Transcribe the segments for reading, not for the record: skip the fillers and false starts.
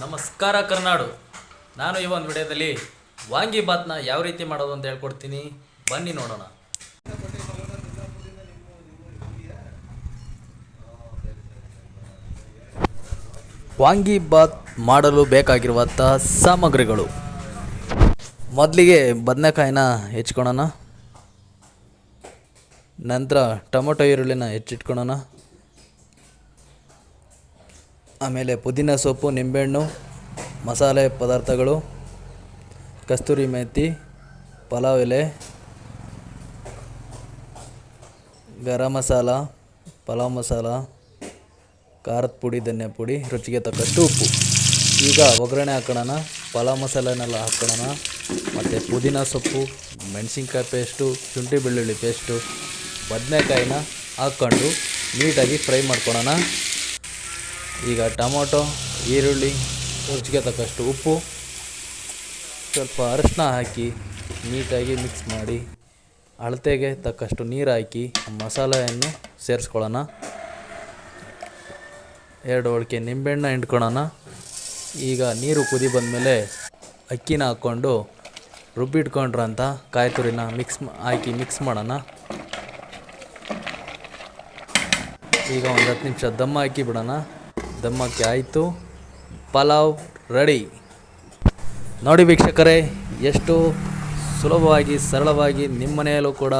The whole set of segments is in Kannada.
ನಮಸ್ಕಾರ ಕರ್ನಾಡು. ನಾನು ಈ ಒಂದು ವಿಡಿಯೋದಲ್ಲಿ ವಾಂಗಿಬಾತ್ನ ಯಾವ ರೀತಿ ಮಾಡೋದು ಅಂತ ಹೇಳ್ಕೊಡ್ತೀನಿ, ಬನ್ನಿ ನೋಡೋಣ. ವಾಂಗಿಬಾತ್ ಮಾಡಲು ಬೇಕಾಗಿರುವಂಥ ಸಾಮಗ್ರಿಗಳು: ಮೊದಲಿಗೆ ಬದನೆಕಾಯಿನ ಹೆಚ್ಚಿಕೊಳ್ಳೋಣ. ನಂತರ ಟೊಮೊಟೊ ಈರುಳ್ಳಿನ ಹೆಚ್ಚಿಟ್ಕೊಳ್ಳೋಣ. ಆಮೇಲೆ ಪುದೀನ ಸೊಪ್ಪು, ನಿಂಬೆಹಣ್ಣು, ಮಸಾಲೆ ಪದಾರ್ಥಗಳು, ಕಸ್ತೂರಿ ಮೆಥಿ, ಪಲಾವ್ ಎಲೆ, ಗರಂ ಮಸಾಲ, ಪಲಾವ್ ಮಸಾಲ, ಖಾರದ ಪುಡಿ, ಧನಿಯಾ ಪುಡಿ, ರುಚಿಗೆ ತಕ್ಕಷ್ಟು ಉಪ್ಪು. ಈಗ ಒಗ್ಗರಣೆ ಹಾಕೋಣ. ಪಲಾವ್ ಮಸಾಲೆನೆಲ್ಲ ಹಾಕ್ಕೊಳ್ಳೋಣ. ಮತ್ತು ಪುದೀನ ಸೊಪ್ಪು, ಮೆಣಸಿನ್ಕಾಯಿ ಪೇಸ್ಟು, ಶುಂಠಿ ಬೆಳ್ಳುಳ್ಳಿ ಪೇಸ್ಟು, ಬದನೆಕಾಯಿನ ಹಾಕ್ಕೊಂಡು ನೀಟಾಗಿ ಫ್ರೈ ಮಾಡ್ಕೊಳ್ಳೋಣ. ಈಗ ಟೊಮೊಟೊ, ಈರುಳ್ಳಿ, ರುಚಿಗೆ ತಕ್ಕಷ್ಟು ಉಪ್ಪು, ಸ್ವಲ್ಪ ಅರಿಶಿನ ಹಾಕಿ ನೀಟಾಗಿ ಮಿಕ್ಸ್ ಮಾಡಿ, ಅಳತೆಗೆ ತಕ್ಕಷ್ಟು ನೀರು ಹಾಕಿ ಮಸಾಲೆಯನ್ನು ಸೇರಿಸ್ಕೊಳ್ಳೋಣ. 2 ಒಳಕೆ ನಿಂಬೆಹಣ್ಣು ಹಿಂಡ್ಕೊಳ್ಳೋಣ. ಈಗ ನೀರು ಕುದಿ ಬಂದಮೇಲೆ ಅಕ್ಕಿನ ಹಾಕ್ಕೊಂಡು ರುಬ್ಬಿಟ್ಕೊಂಡ್ರಂಥ ಕಾಯಿ ತುರಿನ ಮಿಕ್ಸ್ ಮಾಡೋಣ. ಈಗ ಒಂದು 10 ನಿಮಿಷ ದಮ್ ಹಾಕಿ ಬಿಡೋಣ. ದಮ್ ಹಾಕಿ ಆಯಿತು, ಪಲಾವ್ ರೆಡಿ. ನೋಡಿ ವೀಕ್ಷಕರೇ, ಎಷ್ಟು ಸುಲಭವಾಗಿ ಸರಳವಾಗಿ ನಿಮ್ಮ ಮನೆಯಲ್ಲೂ ಕೂಡ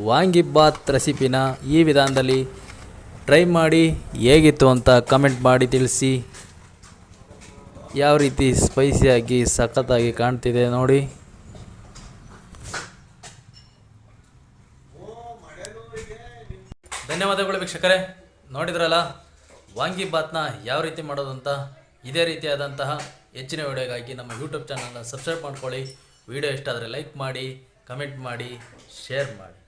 ವಾಂಗಿಬಾತ್ ರೆಸಿಪಿನ ಈ ವಿಧಾನದಲ್ಲಿ ಟ್ರೈ ಮಾಡಿ ಹೇಗಿತ್ತು ಅಂತ ಕಮೆಂಟ್ ಮಾಡಿ ತಿಳಿಸಿ. ಯಾವ ರೀತಿ ಸ್ಪೈಸಿಯಾಗಿ ಸಖತ್ತಾಗಿ ಕಾಣ್ತಿದೆ ನೋಡಿ. ಧನ್ಯವಾದಗಳು ವೀಕ್ಷಕರೇ. ನೋಡಿದ್ರಲ್ಲ ವಾಂಗಿಬಾತ್ನ ಯಾವ ರೀತಿ ಮಾಡೋದು ಅಂತ. ಇದೇ ರೀತಿಯಾದಂತಹ ಹೆಚ್ಚಿನ ವಿಡಿಯೋಗಾಗಿ ನಮ್ಮ ಯೂಟ್ಯೂಬ್ ಚಾನಲ್ನ ಸಬ್ಸ್ಕ್ರೈಬ್ ಮಾಡ್ಕೊಳ್ಳಿ. ವಿಡಿಯೋ ಇಷ್ಟ ಆದರೆ ಲೈಕ್ ಮಾಡಿ, ಕಮೆಂಟ್ ಮಾಡಿ, ಶೇರ್ ಮಾಡಿ.